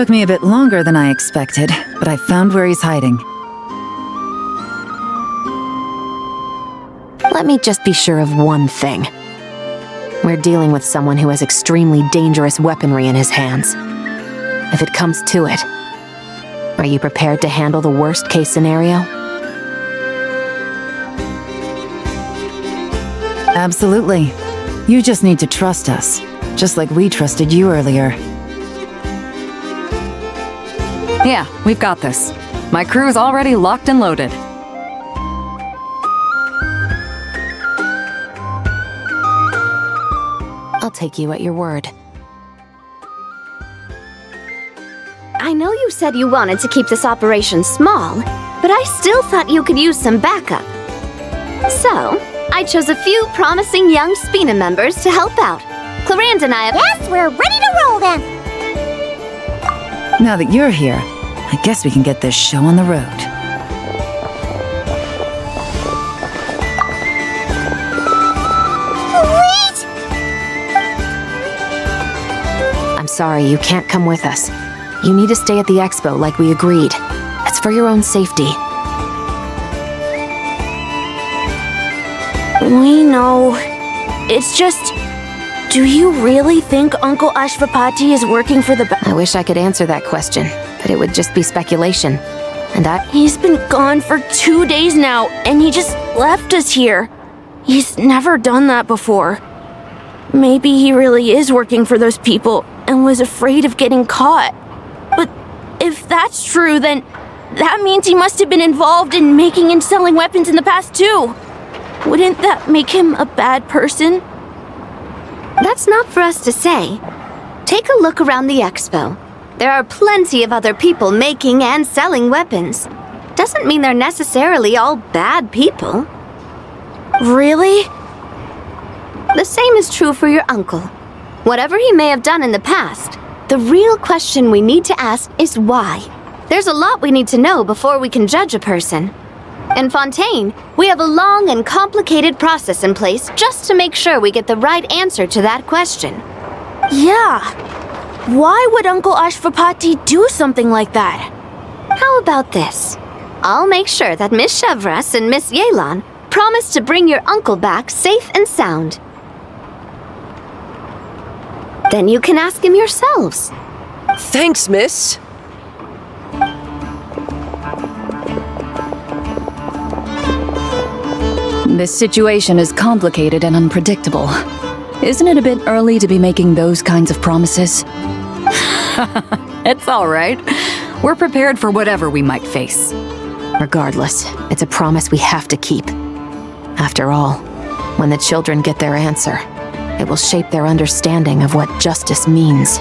Took me a bit longer than I expected, but I found where he's hiding. Let me just be sure of one thing. We're dealing with someone who has extremely dangerous weaponry in his hands. If it comes to it, are you prepared to handle the worst-case scenario? Absolutely. You just need to trust us, just like we trusted you earlier. Yeah, we've got this. My crew's already locked and loaded. I'll take you at your word. I know you said you wanted to keep this operation small, but I still thought you could use some backup. So, I chose a few promising young Spina members to help out. Clarand and I have— Yes, we're ready to roll then! Now that you're here, I guess we can get this show on the road. Wait! I'm sorry, you can't come with us. You need to stay at the expo like we agreed. It's for your own safety. We know. It's just... Do you really think Uncle Ashvapati is working for the I wish I could answer that question, but it would just be speculation. And He's been gone for 2 days now, and he just left us here. He's never done that before. Maybe he really is working for those people and was afraid of getting caught. But if that's true, then that means he must have been involved in making and selling weapons in the past too. Wouldn't that make him a bad person? That's not for us to say. Take a look around the expo. There are plenty of other people making and selling weapons. Doesn't mean they're necessarily all bad people. Really? The same is true for your uncle. Whatever he may have done in the past, the real question we need to ask is why. There's a lot we need to know before we can judge a person. In Fontaine, we have a long and complicated process in place just to make sure we get the right answer to that question. Yeah. Why would Uncle Ashvapati do something like that? How about this? I'll make sure that Miss Chevras and Miss Yelan promise to bring your uncle back safe and sound. Then you can ask him yourselves. Thanks, miss. This situation is complicated and unpredictable. Isn't it a bit early to be making those kinds of promises? It's all right. We're prepared for whatever we might face. regardless, it's a promise we have to keep. After all, when the children get their answer, it will shape their understanding of what justice means.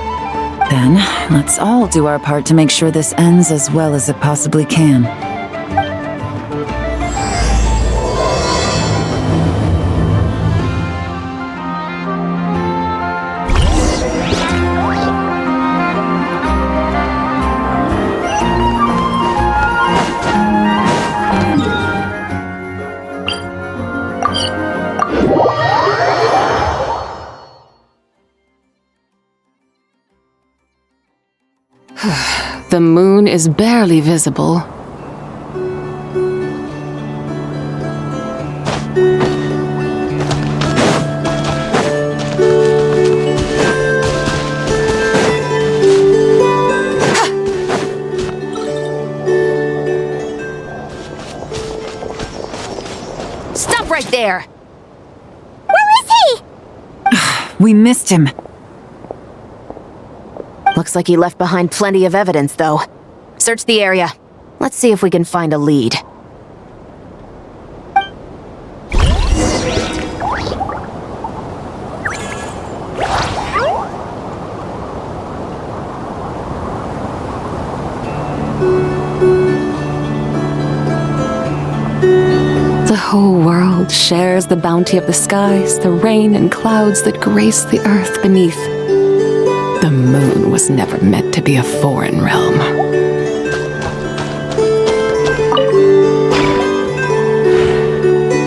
Then, let's all do our part to make sure this ends as well as it possibly can. The moon is barely visible. Stop right there! Where is he? We missed him. Looks like he left behind plenty of evidence, though. Search the area. Let's see if we can find a lead. The whole world shares the bounty of the skies, the rain and clouds that grace the earth beneath. The moon was never meant to be a foreign realm.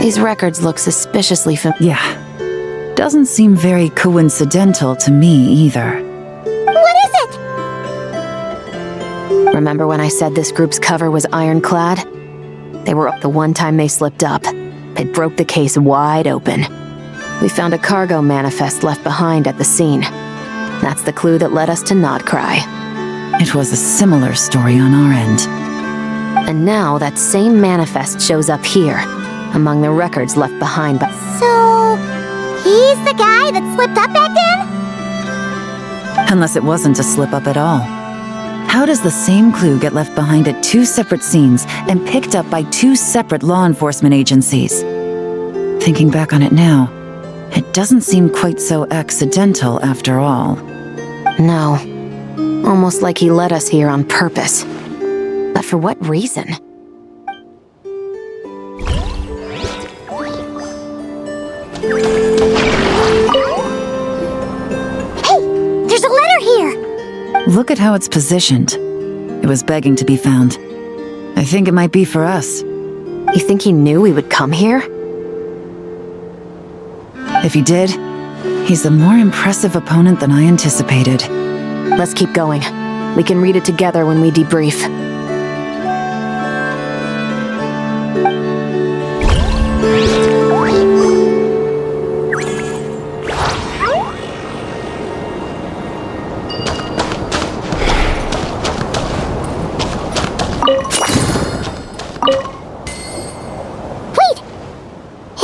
These records look suspiciously Yeah. Doesn't seem very coincidental to me either. What is it? Remember when I said this group's cover was ironclad? They were up the one time they slipped up. They broke the case wide open. We found a cargo manifest left behind at the scene. That's the clue that led us to Nodcry. It was a similar story on our end. And now that same manifest shows up here, among the records left behind by— So, he's the guy that slipped up back then? Unless it wasn't a slip-up at all. How does the same clue get left behind at two separate scenes and picked up by two separate law enforcement agencies? Thinking back on it now, it doesn't seem quite so accidental after all. No. Almost like he led us here on purpose. But for what reason? Hey, there's a letter here! Look at how it's positioned. It was begging to be found. I think it might be for us. You think he knew we would come here? If he did, he's a more impressive opponent than I anticipated. Let's keep going. We can read it together when we debrief. Wait!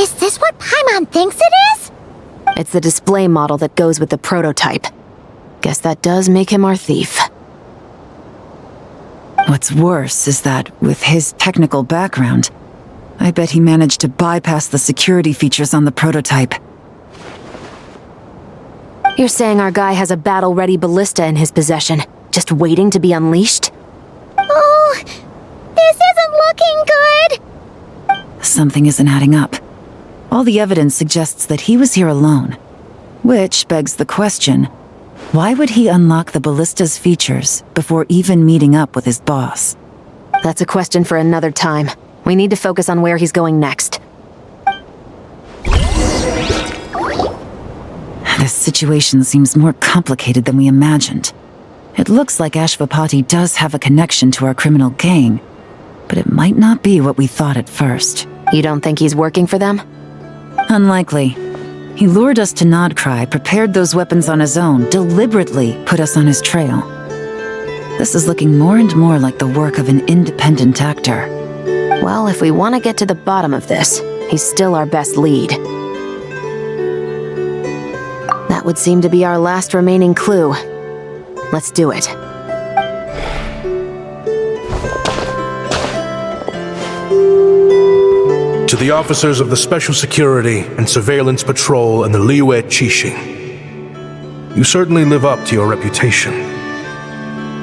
Is this what Paimon thinks it is? It's the display model that goes with the prototype. Guess that does make him our thief. What's worse is that, with his technical background, I bet he managed to bypass the security features on the prototype. You're saying our guy has a battle-ready ballista in his possession, just waiting to be unleashed? Oh, this isn't looking good! Something isn't adding up. All the evidence suggests that he was here alone. Which begs the question, why would he unlock the ballista's features before even meeting up with his boss? That's a question for another time. We need to focus on where he's going next. This situation seems more complicated than we imagined. It looks like Ashvapati does have a connection to our criminal gang, but it might not be what we thought at first. You don't think he's working for them? Unlikely. He lured us to Nodcry, prepared those weapons on his own, deliberately put us on his trail. This is looking more and more like the work of an independent actor. Well, if we want to get to the bottom of this, he's still our best lead. That would seem to be our last remaining clue. Let's do it. To the officers of the Special Security and Surveillance Patrol and the Liyue Qixing, you certainly live up to your reputation.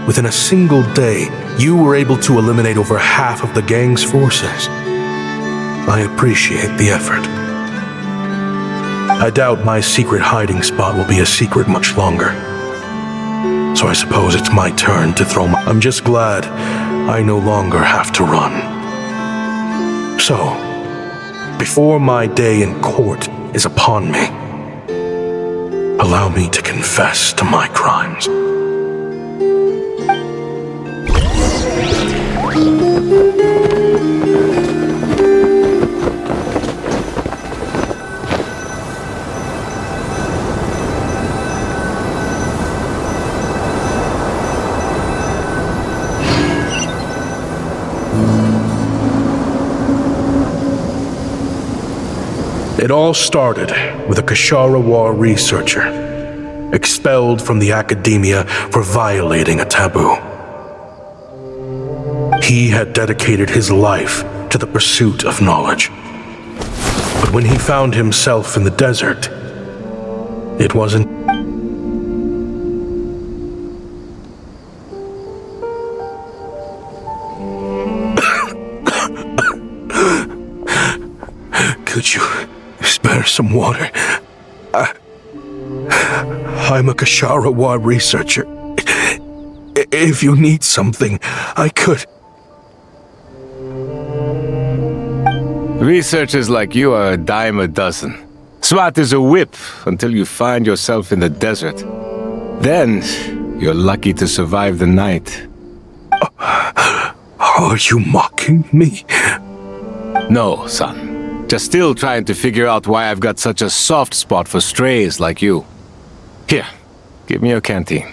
Within a single day, you were able to eliminate over half of the gang's forces. I appreciate the effort. I doubt my secret hiding spot will be a secret much longer. So I suppose it's my turn to throw my— I'm just glad I no longer have to run. So, before my day in court is upon me, allow me to confess to my crimes. It all started with a Kashara War researcher, expelled from the academia for violating a taboo. He had dedicated his life to the pursuit of knowledge. But when he found himself in the desert, it wasn't— Could you spare some water? I'm a Kashara War researcher. If you need something, I could— Researchers like you are a dime a dozen. Smart as a whip until you find yourself in the desert. Then, you're lucky to survive the night. Are you mocking me? No, son. Just still trying to figure out why I've got such a soft spot for strays like you. Here, give me your canteen.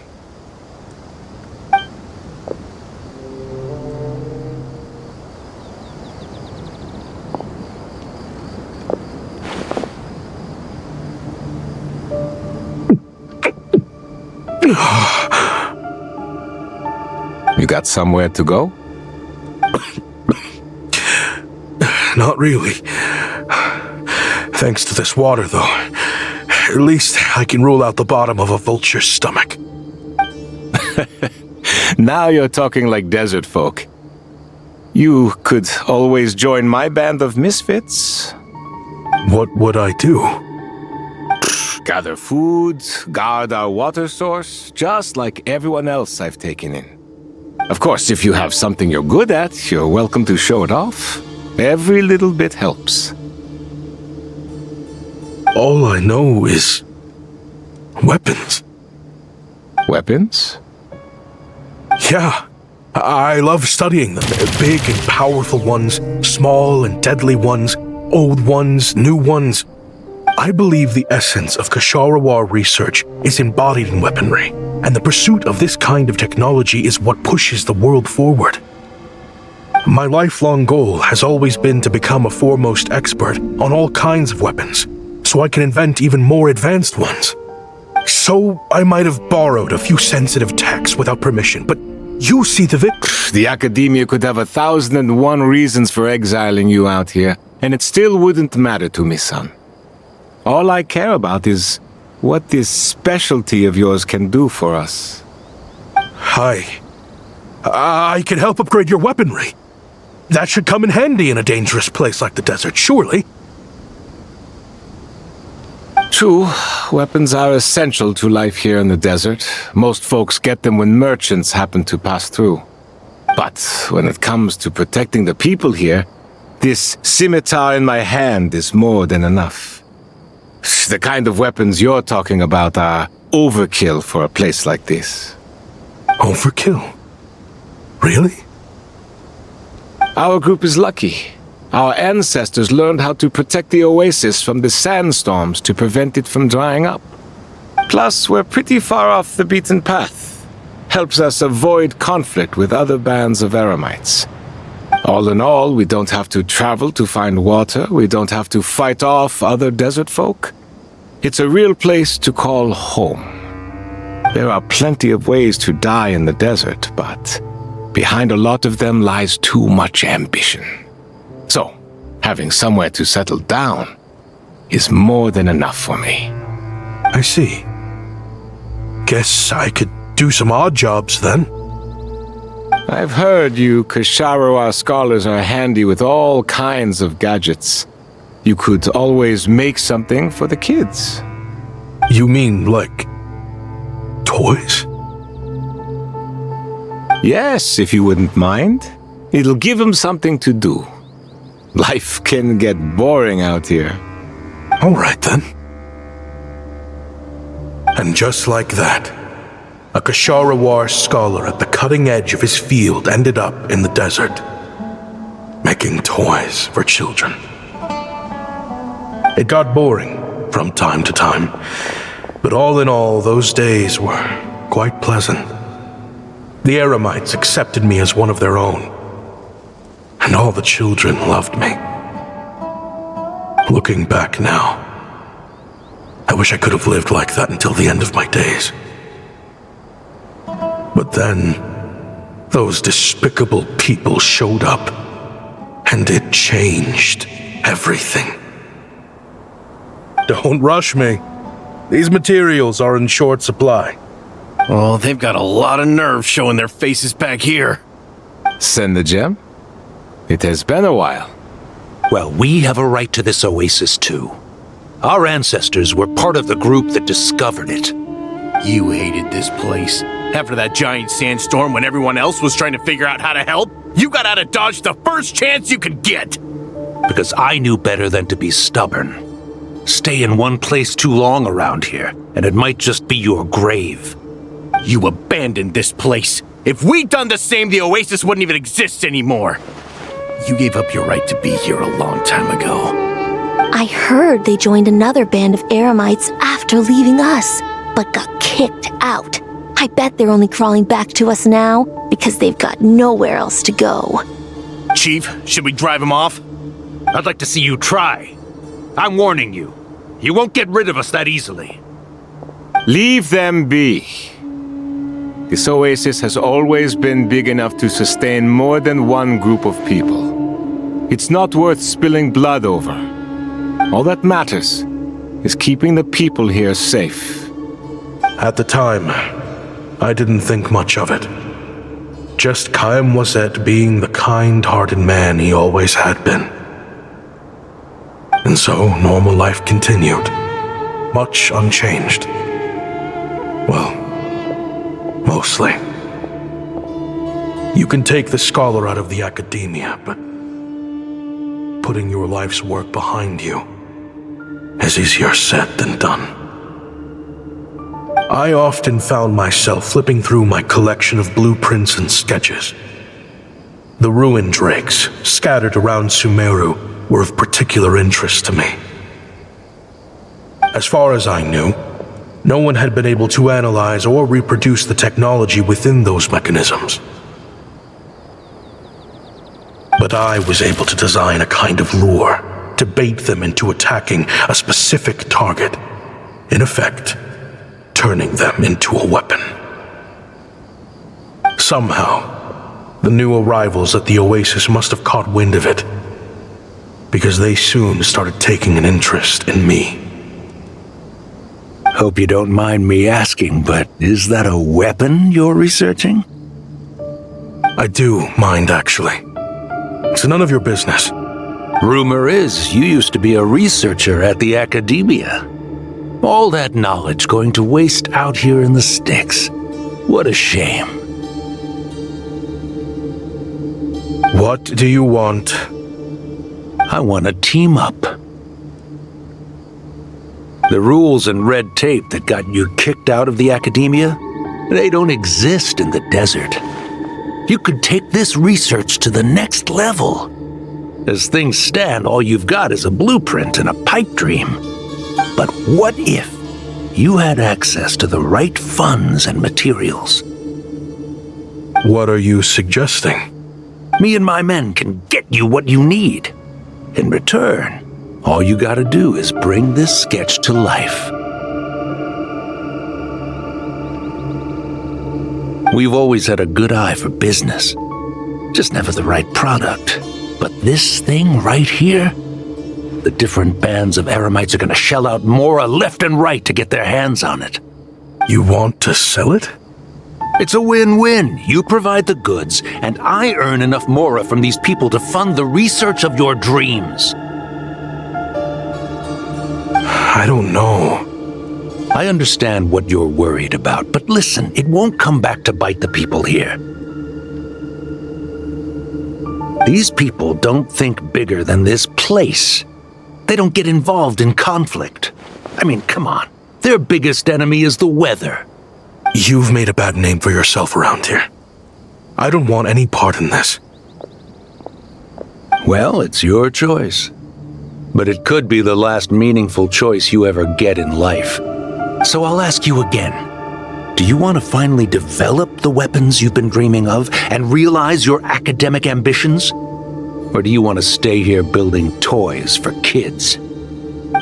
You got somewhere to go? Not really. Thanks to this water, though. At least I can rule out the bottom of a vulture's stomach. Now you're talking like desert folk. You could always join my band of misfits. What would I do? Gather food, guard our water source, just like everyone else I've taken in. Of course, if you have something you're good at, you're welcome to show it off. Every little bit helps. All I know is weapons. Weapons? Yeah, I love studying them. Big and powerful ones, small and deadly ones, old ones, new ones. I believe the essence of Ksharawar research is embodied in weaponry, and the pursuit of this kind of technology is what pushes the world forward. My lifelong goal has always been to become a foremost expert on all kinds of weapons, so I can invent even more advanced ones. So I might have borrowed a few sensitive techs without permission, but you see the The Academia could have 1,001 reasons for exiling you out here, and it still wouldn't matter to me, son. All I care about is what this specialty of yours can do for us. Hi. I can help upgrade your weaponry. That should come in handy in a dangerous place like the desert, surely. True, weapons are essential to life here in the desert. Most folks get them when merchants happen to pass through. But when it comes to protecting the people here, this scimitar in my hand is more than enough. The kind of weapons you're talking about are overkill for a place like this. Overkill? Really? Our group is lucky. Our ancestors learned how to protect the oasis from the sandstorms to prevent it from drying up. Plus, we're pretty far off the beaten path. Helps us avoid conflict with other bands of eremites. All in all, we don't have to travel to find water, we don't have to fight off other desert folk. It's a real place to call home. There are plenty of ways to die in the desert, but behind a lot of them lies too much ambition. So, having somewhere to settle down is more than enough for me. I see. Guess I could do some odd jobs then. I've heard you Ksharawar scholars are handy with all kinds of gadgets. You could always make something for the kids. You mean, like, toys? Yes, if you wouldn't mind. It'll give them something to do. Life can get boring out here. All right, then. And just like that, a Ksharawar scholar at the cutting edge of his field ended up in the desert, making toys for children. It got boring from time to time, but all in all, those days were quite pleasant. The eremites accepted me as one of their own, and all the children loved me. Looking back now, I wish I could have lived like that until the end of my days. But then, those despicable people showed up, and it changed everything. Don't rush me. These materials are in short supply. Oh, they've got a lot of nerve showing their faces back here. Send the gem? It has been a while. Well, we have a right to this oasis too. Our ancestors were part of the group that discovered it. You hated this place. After that giant sandstorm when everyone else was trying to figure out how to help, you got out of Dodge the first chance you could get. Because I knew better than to be stubborn. Stay in one place too long around here, and it might just be your grave. You abandoned this place. If we'd done the same, the Oasis wouldn't even exist anymore. You gave up your right to be here a long time ago. I heard they joined another band of Eremites after leaving us, but got kicked out. I bet they're only crawling back to us now because they've got nowhere else to go. Chief, should we drive him off? I'd like to see you try. I'm warning you. You won't get rid of us that easily. Leave them be. This oasis has always been big enough to sustain more than one group of people. It's not worth spilling blood over. All that matters is keeping the people here safe. At the time, I didn't think much of it. Just Chaim Wazet being the kind-hearted man he always had been. And so, normal life continued, much unchanged. Well, mostly. You can take the scholar out of the academia, but putting your life's work behind you is easier said than done. I often found myself flipping through my collection of blueprints and sketches. The ruined drakes scattered around Sumeru were of particular interest to me. As far as I knew, no one had been able to analyze or reproduce the technology within those mechanisms. But I was able to design a kind of lure to bait them into attacking a specific target, in effect, turning them into a weapon. Somehow, the new arrivals at the Oasis must have caught wind of it, because they soon started taking an interest in me. Hope you don't mind me asking, but is that a weapon you're researching? I do mind, actually. It's none of your business. Rumor is you used to be a researcher at the academia. All that knowledge going to waste out here in the sticks. What a shame. What do you want? I want to team up. The rules and red tape that got you kicked out of the academia, they don't exist in the desert. You could take this research to the next level. As things stand, all you've got is a blueprint and a pipe dream. But what if you had access to the right funds and materials? What are you suggesting? Me and my men can get you what you need. In return, all you gotta do is bring this sketch to life. We've always had a good eye for business, just never the right product. But this thing right here, the different bands of Eremites are gonna shell out Mora left and right to get their hands on it. You want to sell it? It's a win-win. You provide the goods, and I earn enough Mora from these people to fund the research of your dreams. I don't know. I understand what you're worried about, but listen, it won't come back to bite the people here. These people don't think bigger than this place. They don't get involved in conflict. I mean, come on. Their biggest enemy is the weather. You've made a bad name for yourself around here. I don't want any part in this. Well, it's your choice. But it could be the last meaningful choice you ever get in life. So I'll ask you again. Do you want to finally develop the weapons you've been dreaming of and realize your academic ambitions? Or do you want to stay here building toys for kids?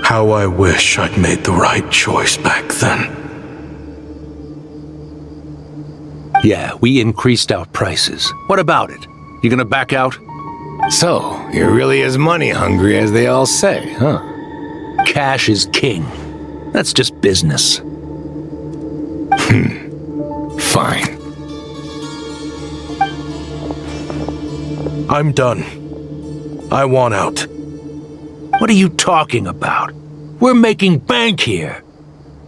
How I wish I'd made the right choice back then. Yeah, we increased our prices. What about it? You gonna back out? So, you're really as money hungry as they all say, huh? Cash is king. That's just business. Fine. I'm done. I want out. What are you talking about? We're making bank here.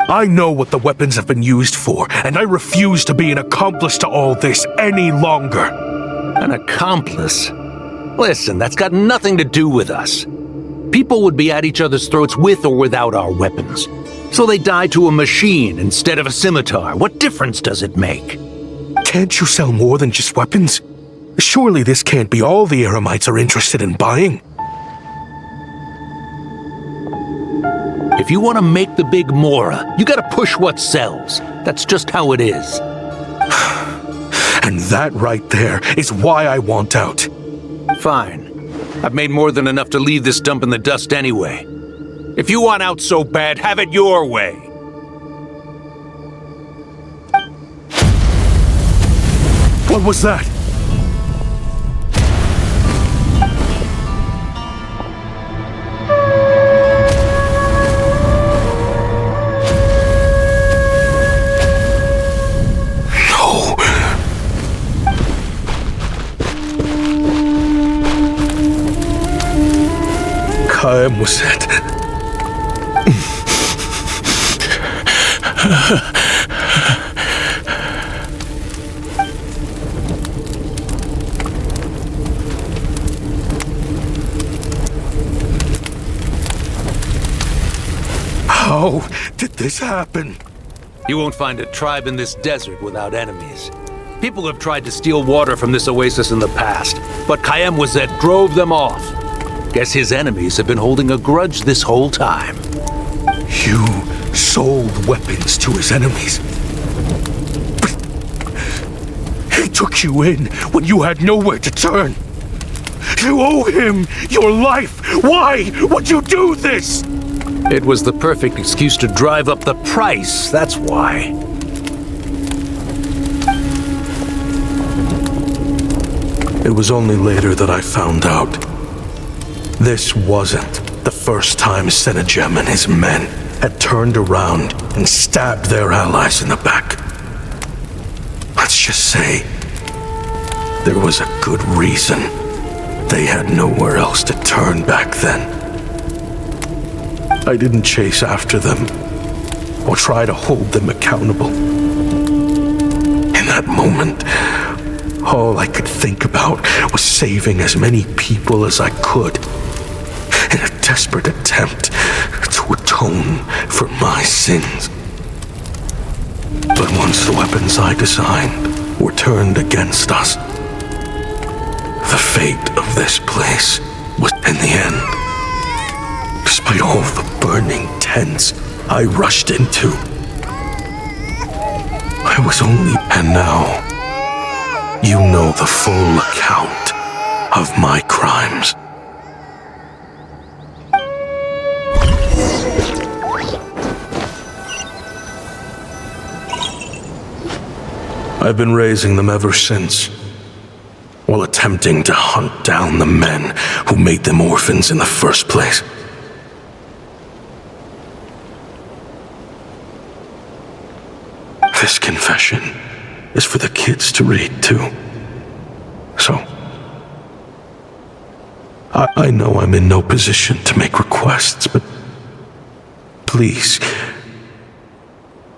I know what the weapons have been used for, and I refuse to be an accomplice to all this any longer. An accomplice? Listen, that's got nothing to do with us. People would be at each other's throats with or without our weapons. So they die to a machine instead of a scimitar. What difference does it make? Can't you sell more than just weapons? Surely this can't be all the Eremites are interested in buying. If you want to make the big Mora, you gotta push what sells. That's just how it is. And that right there is why I want out. Fine. I've made more than enough to leave this dump in the dust anyway. If you want out so bad, have it your way. What was that? Ngầm was it? How did this happen? You won't find a tribe in this desert without enemies. People have tried to steal water from this oasis in the past, but Ngầm drove them off. Guess his enemies have been holding a grudge this whole time. You sold weapons to his enemies. He took you in when you had nowhere to turn. You owe him your life. Why would you do this? It was the perfect excuse to drive up the price, that's why. It was only later that I found out. This wasn't the first time Senegem and his men had turned around and stabbed their allies in the back. Let's just say there was a good reason they had nowhere else to turn back then. I didn't chase after them or try to hold them accountable. In that moment, all I could think about was saving as many people as I could in a desperate attempt to atone for my sins. But once the weapons I designed were turned against us, the fate of this place was in the end. Despite all the burning tents I rushed into, I was only... And now, you know the full account of my crimes. I've been raising them ever since, while attempting to hunt down the men who made them orphans in the first place. This confession is for the kids to read too. So, I know I'm in no position to make requests, but please,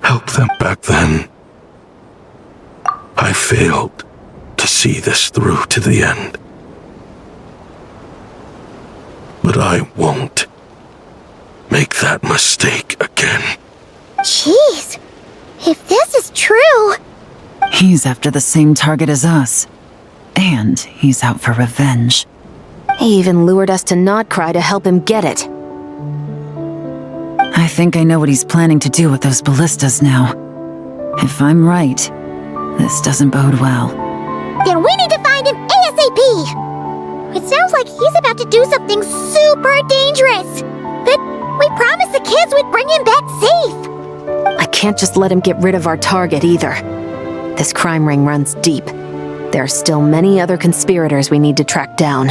help them. Back then, I failed to see this through to the end. But I won't make that mistake again. Jeez, if this is true... He's after the same target as us. And he's out for revenge. He even lured us to Notcry to help him get it. I think I know what he's planning to do with those ballistas now. If I'm right, this doesn't bode well. Then we need to find him ASAP! It sounds like he's about to do something super dangerous. But we promised the kids we'd bring him back safe. I can't just let him get rid of our target either. This crime ring runs deep. There are still many other conspirators we need to track down.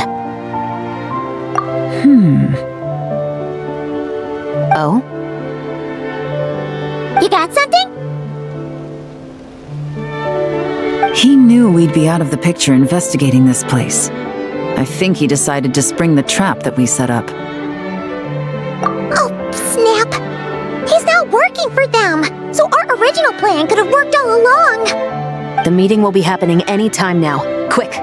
Oh? You got something? He knew we'd be out of the picture investigating this place. I think he decided to spring the trap that we set up. Oh, snap! He's not working for them, so our original plan could have worked all along. The meeting will be happening any time now. Quick!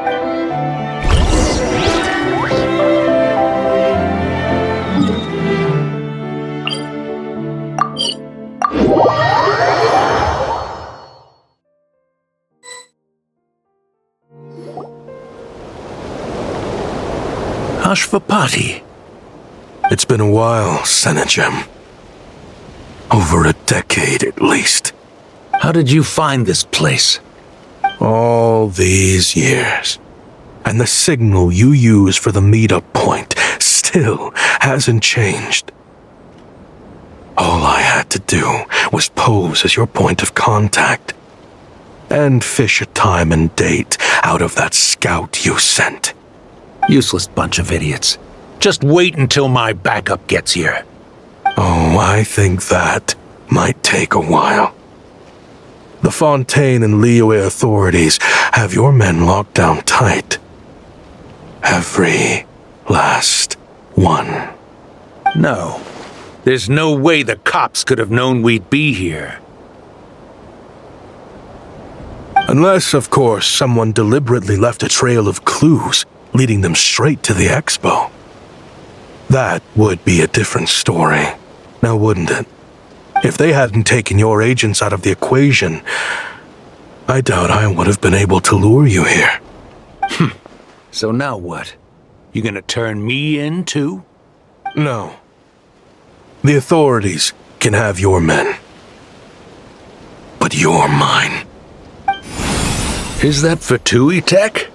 Ashvapati. It's been a while, Senegem. Over a decade at least. How did you find this place? All these years. And the signal you use for the meetup point still hasn't changed. All I had to do was pose as your point of contact. And fish a time and date out of that scout you sent. Useless bunch of idiots. Just wait until my backup gets here. Oh, I think that might take a while. The Fontaine and Liyue authorities have your men locked down tight. Every last one. No. There's no way the cops could have known we'd be here. Unless, of course, someone deliberately left a trail of clues leading them straight to the expo. That would be a different story, now wouldn't it? If they hadn't taken your agents out of the equation, I doubt I would have been able to lure you here. So now what? You gonna turn me in too? No. The authorities can have your men. But you're mine. Is that for Tui Tech?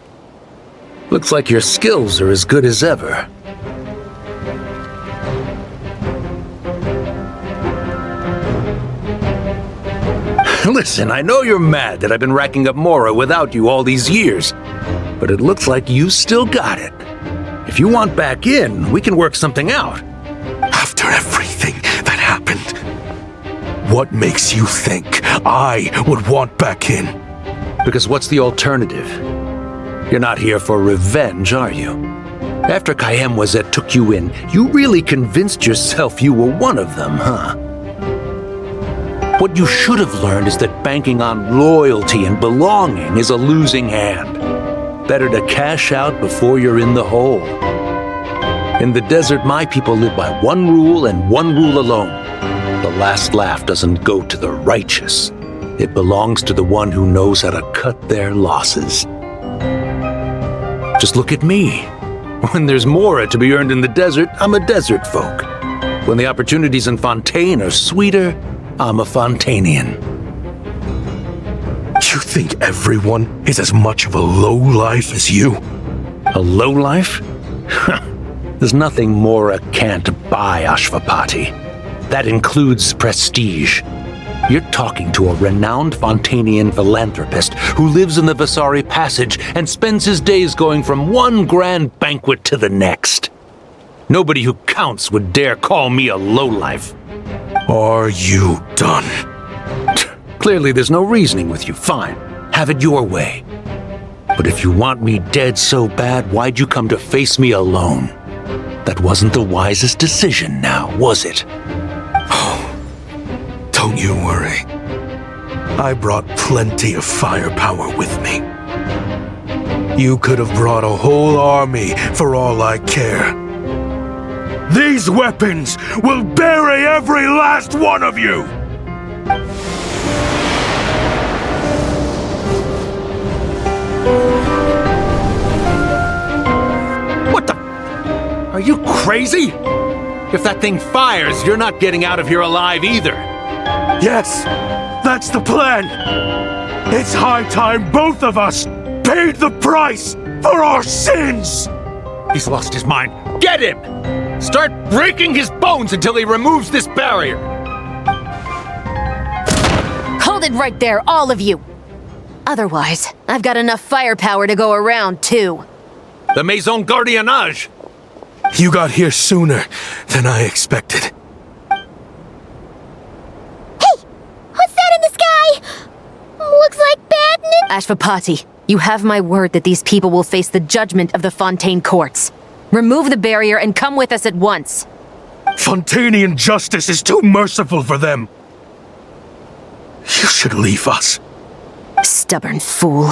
Looks like your skills are as good as ever. Listen, I know you're mad that I've been racking up Mora without you all these years, but it looks like you still got it. If you want back in, we can work something out. After everything that happened, what makes you think I would want back in? Because what's the alternative? You're not here for revenge, are you? After Kayemwazet took you in, you really convinced yourself you were one of them, huh? What you should have learned is that banking on loyalty and belonging is a losing hand. Better to cash out before you're in the hole. In the desert, my people live by one rule and one rule alone. The last laugh doesn't go to the righteous. It belongs to the one who knows how to cut their losses. Just look at me. When there's Mora to be earned in the desert, I'm a desert folk. When the opportunities in Fontaine are sweeter, I'm a Fontainian. You think everyone is as much of a lowlife as you? A lowlife? There's nothing Mora can't buy, Ashvapati. That includes prestige. You're talking to a renowned Fontainian philanthropist who lives in the Vasari Passage and spends his days going from one grand banquet to the next. Nobody who counts would dare call me a lowlife. Are you done? Clearly there's no reasoning with you. Fine. Have it your way. But if you want me dead so bad, why'd you come to face me alone? That wasn't the wisest decision now, was it? Don't you worry. I brought plenty of firepower with me. You could have brought a whole army for all I care. These weapons will bury every last one of you! What the? Are you crazy? If that thing fires, you're not getting out of here alive either. Yes, that's the plan. It's high time both of us paid the price for our sins! He's lost his mind. Get him! Start breaking his bones until he removes this barrier! Hold it right there, all of you! Otherwise, I've got enough firepower to go around, too. The Maison Gardiennage! You got here sooner than I expected. Hey! What's that in the sky? Looks like bad news. Ashvapati, you have my word that these people will face the judgment of the Fontaine courts. Remove the barrier and come with us at once. Fontainian justice is too merciful for them. You should leave us. Stubborn fool.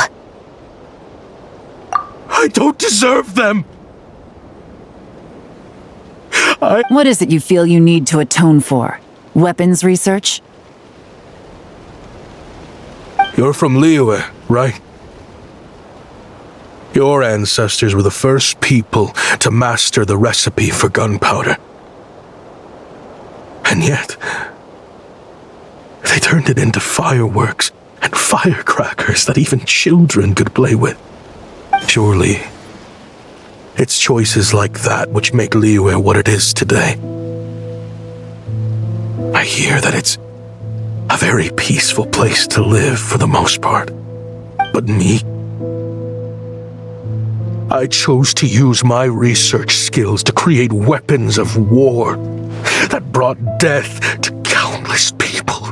I don't deserve them. What is it you feel you need to atone for? Weapons research? You're from Liyue, right? Your ancestors were the first people to master the recipe for gunpowder. And yet, they turned it into fireworks and firecrackers that even children could play with. Surely, it's choices like that which make Liyue what it is today. I hear that it's a very peaceful place to live for the most part. But me? I chose to use my research skills to create weapons of war that brought death to countless people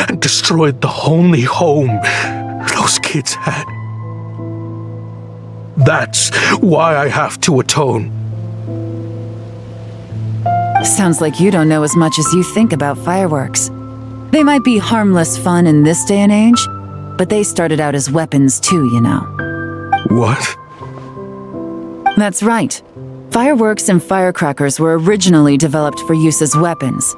and destroyed the only home those kids had. That's why I have to atone. Sounds like you don't know as much as you think about fireworks. They might be harmless fun in this day and age, but they started out as weapons too, you know. What? That's right. Fireworks and firecrackers were originally developed for use as weapons.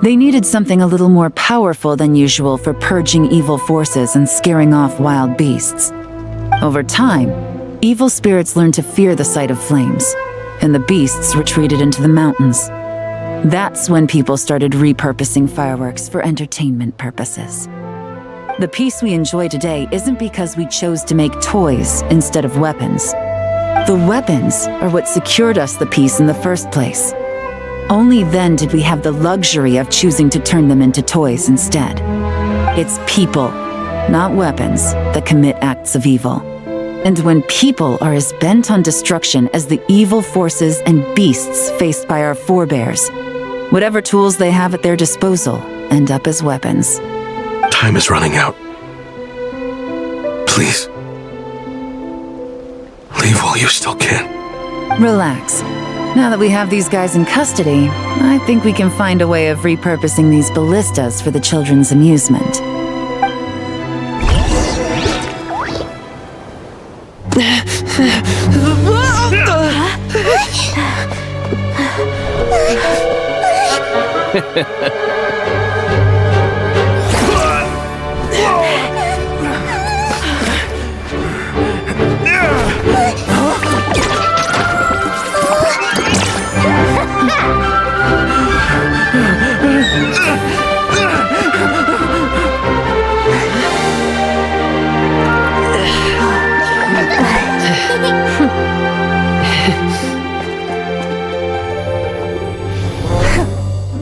They needed something a little more powerful than usual for purging evil forces and scaring off wild beasts. Over time, evil spirits learned to fear the sight of flames, and the beasts retreated into the mountains. That's when people started repurposing fireworks for entertainment purposes. The peace we enjoy today isn't because we chose to make toys instead of weapons. The weapons are what secured us the peace in the first place. Only then did we have the luxury of choosing to turn them into toys instead. It's people, not weapons, that commit acts of evil. And when people are as bent on destruction as the evil forces and beasts faced by our forebears, whatever tools they have at their disposal end up as weapons. Time is running out. Please. Leave while you still can. Relax. Now that we have these guys in custody, I think we can find a way of repurposing these ballistas for the children's amusement.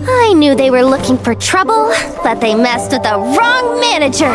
I knew they were looking for trouble, but they messed with the wrong manager.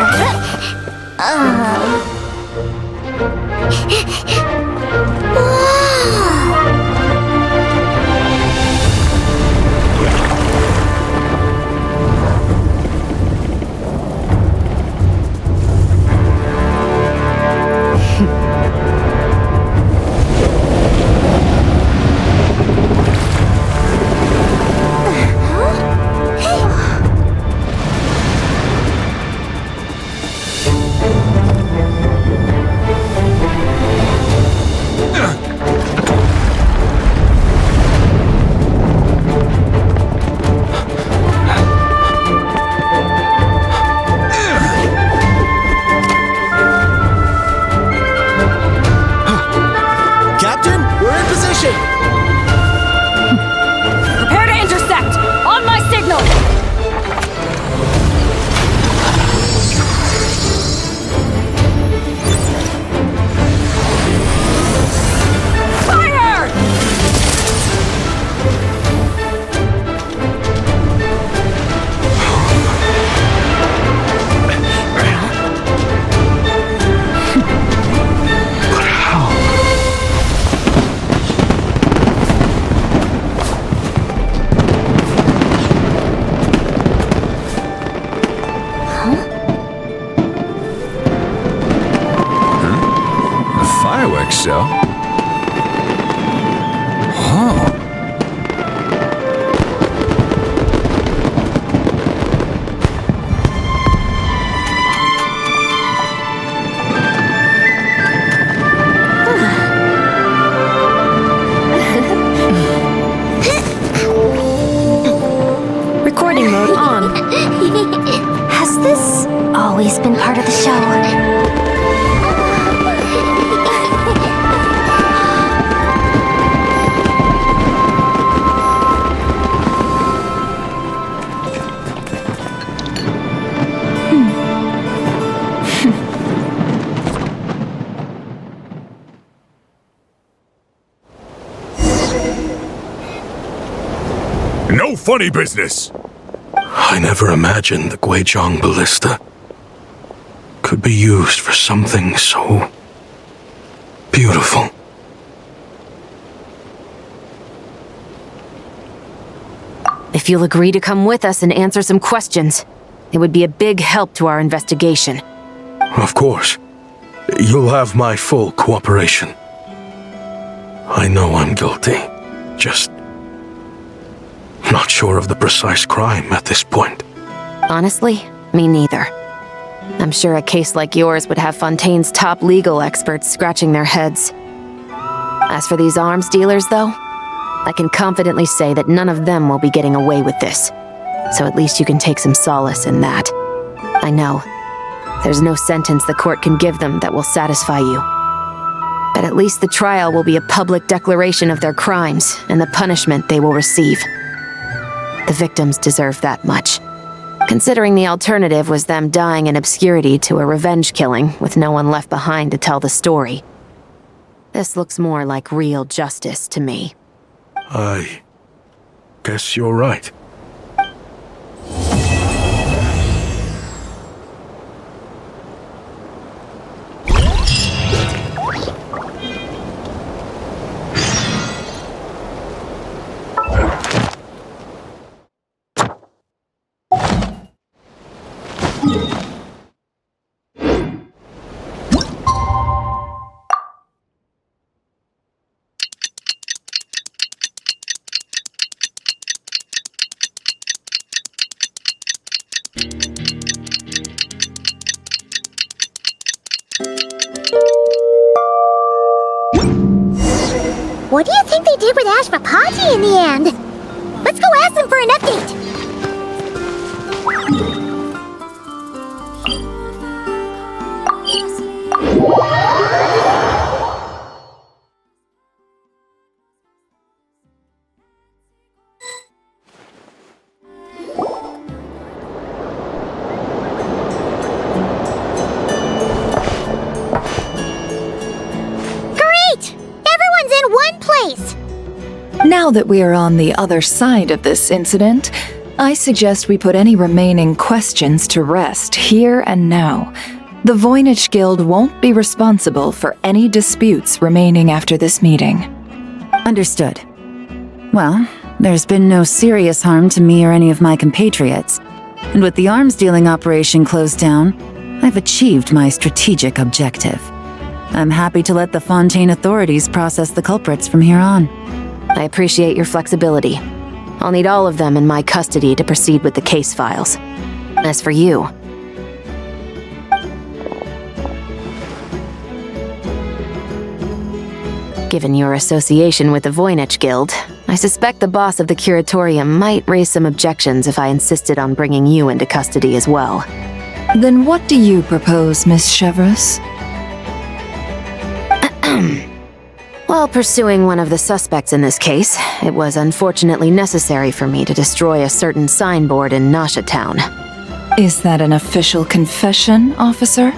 Captain, we're in position! Prepare to intercept! On my signal! Fire! But how? A fireworks show? Oh. Recording mode on. Has this always been part of the show? funny business. I never imagined the Guizhong ballista could be used for something so beautiful. If you'll agree to come with us and answer some questions, it would be a big help to our investigation. Of course. You'll have my full cooperation. I know I'm guilty. Just not sure of the precise crime at this point. Honestly, me neither. I'm sure a case like yours would have Fontaine's top legal experts scratching their heads. As for these arms dealers, though, I can confidently say that none of them will be getting away with this. So at least you can take some solace in that. I know, there's no sentence the court can give them that will satisfy you. But at least the trial will be a public declaration of their crimes and the punishment they will receive. The victims deserve that much, considering the alternative was them dying in obscurity to a revenge killing with no one left behind to tell the story. This looks more like real justice to me. I guess you're right. What do you think they did with Ashvapati in the end? Let's go ask them for an update. Now that we are on the other side of this incident, I suggest we put any remaining questions to rest here and now. The Voynich Guild won't be responsible for any disputes remaining after this meeting. Understood. Well, there's been no serious harm to me or any of my compatriots. And with the arms dealing operation closed down, I've achieved my strategic objective. I'm happy to let the Fontaine authorities process the culprits from here on. I appreciate your flexibility. I'll need all of them in my custody to proceed with the case files. As for you... Given your association with the Voynich Guild, I suspect the boss of the Curatorium might raise some objections if I insisted on bringing you into custody as well. Then what do you propose, Miss Chevreuse? While pursuing one of the suspects in this case, it was unfortunately necessary for me to destroy a certain signboard in Nasha Town. Is that an official confession, officer?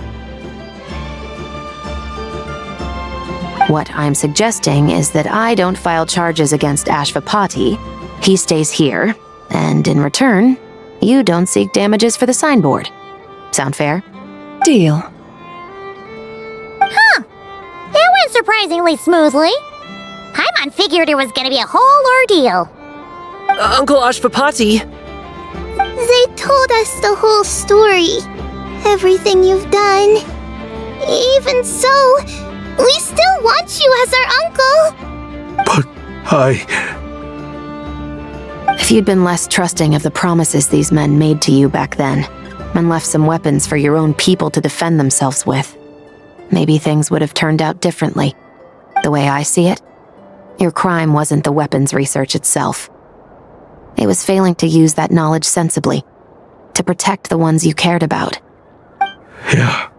What I'm suggesting is that I don't file charges against Ashvapati, he stays here, and in return, you don't seek damages for the signboard. Sound fair? Deal. Huh. That went surprisingly smoothly. Paimon figured it was gonna be a whole ordeal. Uncle Ashvapati. They told us the whole story. Everything you've done. Even so, we still want you as our uncle. But If you'd been less trusting of the promises these men made to you back then, and left some weapons for your own people to defend themselves with, maybe things would have turned out differently. The way I see it, your crime wasn't the weapons research itself. It was failing to use that knowledge sensibly, to protect the ones you cared about. Yeah.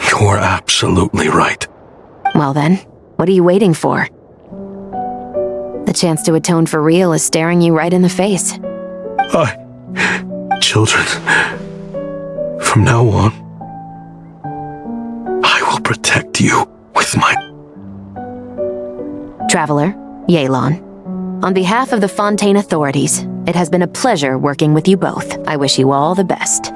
You're absolutely right. Well then, what are you waiting for? The chance to atone for real is staring you right in the face. Children, from now on, I will protect you with my... Traveler, Yelan, On behalf of the Fontaine authorities, it has been a pleasure working with you both. I wish you all the best.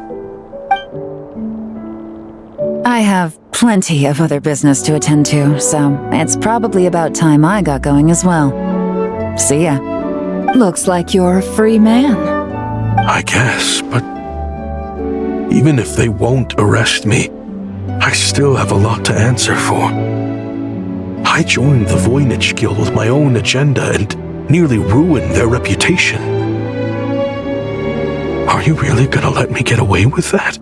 I have plenty of other business to attend to, so it's probably about time I got going as well. See ya. Looks like you're a free man. I guess, but even if they won't arrest me, I still have a lot to answer for. I joined the Voynich Guild with my own agenda and nearly ruined their reputation. Are you really gonna let me get away with that?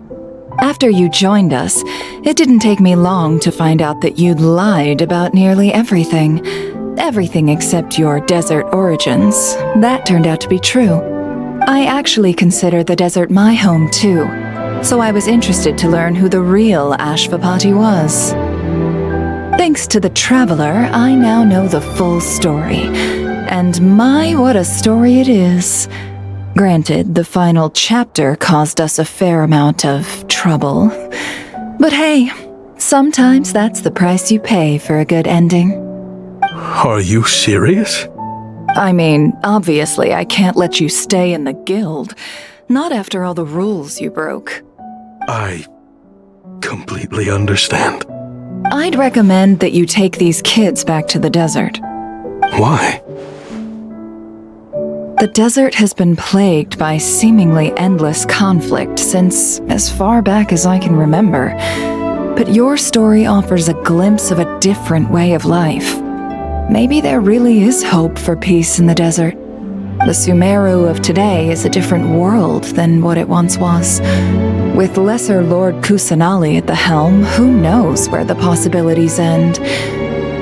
After you joined us, it didn't take me long to find out that you'd lied about nearly everything. Everything except your desert origins. That turned out to be true. I actually consider the desert my home too, so I was interested to learn who the real Ashvapati was. Thanks to the Traveler, I now know the full story. And my, what a story it is. Granted, the final chapter caused us a fair amount of trouble. But hey, sometimes that's the price you pay for a good ending. Are you serious? I mean, obviously I can't let you stay in the guild. Not after all the rules you broke. I completely understand. I'd recommend that you take these kids back to the desert. Why? The desert has been plagued by seemingly endless conflict since as far back as I can remember. But your story offers a glimpse of a different way of life. Maybe there really is hope for peace in the desert. The Sumeru of today is a different world than what it once was. With Lesser Lord Kusanali at the helm, who knows where the possibilities end?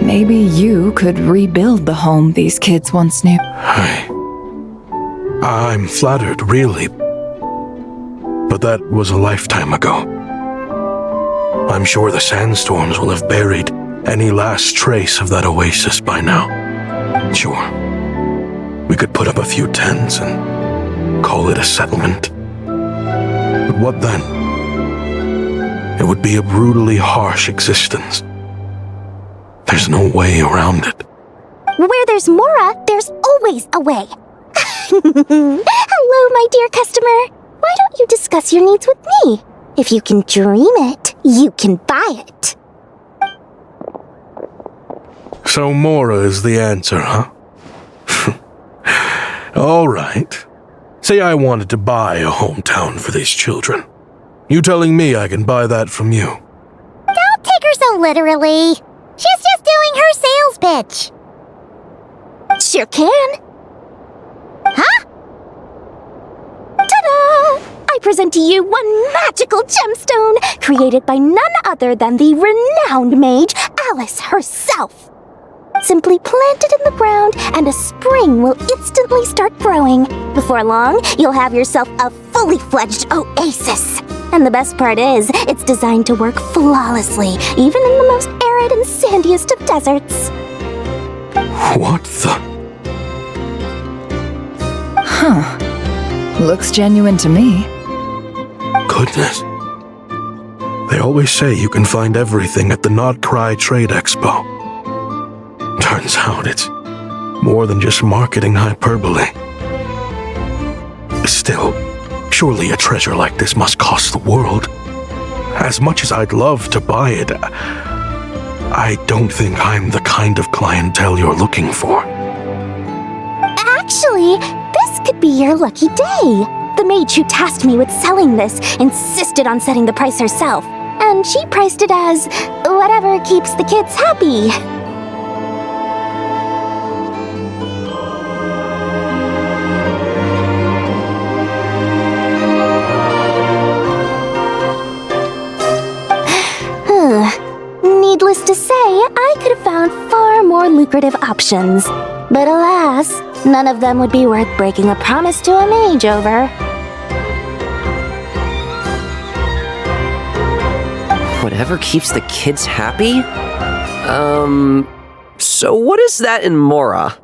Maybe you could rebuild the home these kids once knew. I'm flattered, really. But that was a lifetime ago. I'm sure the sandstorms will have buried any last trace of that oasis by now. Sure, we could put up a few tents and call it a settlement. But what then? It would be a brutally harsh existence. There's no way around it. Where there's Mora, there's always a way. Hello, my dear customer. Why don't you discuss your needs with me? If you can dream it, you can buy it. So Mora is the answer, huh? All right. Say I wanted to buy a hometown for these children. You telling me I can buy that from you? Don't take her so literally. She's just doing her sales pitch. Sure can. Huh? Ta-da! I present to you one magical gemstone created by none other than the renowned mage Alice herself. Simply plant it in the ground and a spring will instantly start growing. Before long, you'll have yourself a fully fledged oasis. And the best part is, it's designed to work flawlessly, even in the most arid and sandiest of deserts. What the? Huh. Looks genuine to me. Goodness. They always say you can find everything at the Not Cry Trade Expo. Turns out it's more than just marketing hyperbole. Still, surely a treasure like this must cost the world. As much as I'd love to buy it, I don't think I'm the kind of clientele you're looking for. Actually, this could be your lucky day. The mage who tasked me with selling this insisted on setting the price herself, and she priced it as whatever keeps the kids happy. Needless to say, I could have found far more lucrative options. But alas, none of them would be worth breaking a promise to a mage over. Whatever keeps the kids happy? So what is that in Mora?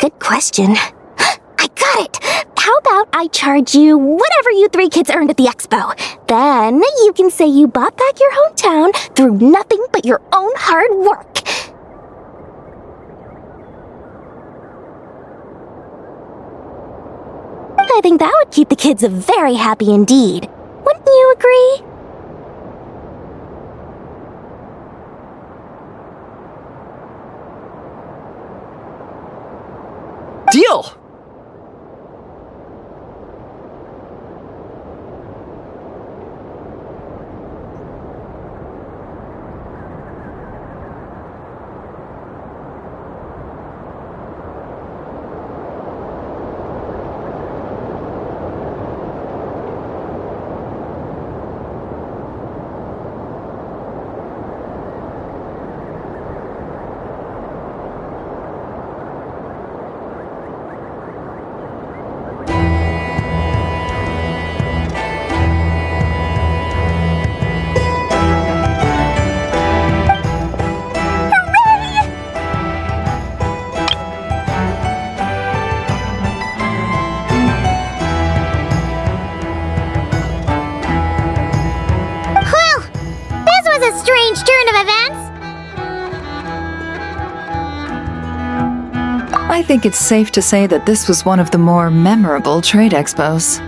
Good question. I got it! How about I charge you whatever you 3 kids earned at the expo? Then you can say you bought back your hometown through nothing but your own hard work. I think that would keep the kids very happy indeed. Wouldn't you agree? Deal! Strange turn of events. I think it's safe to say that this was one of the more memorable trade expos.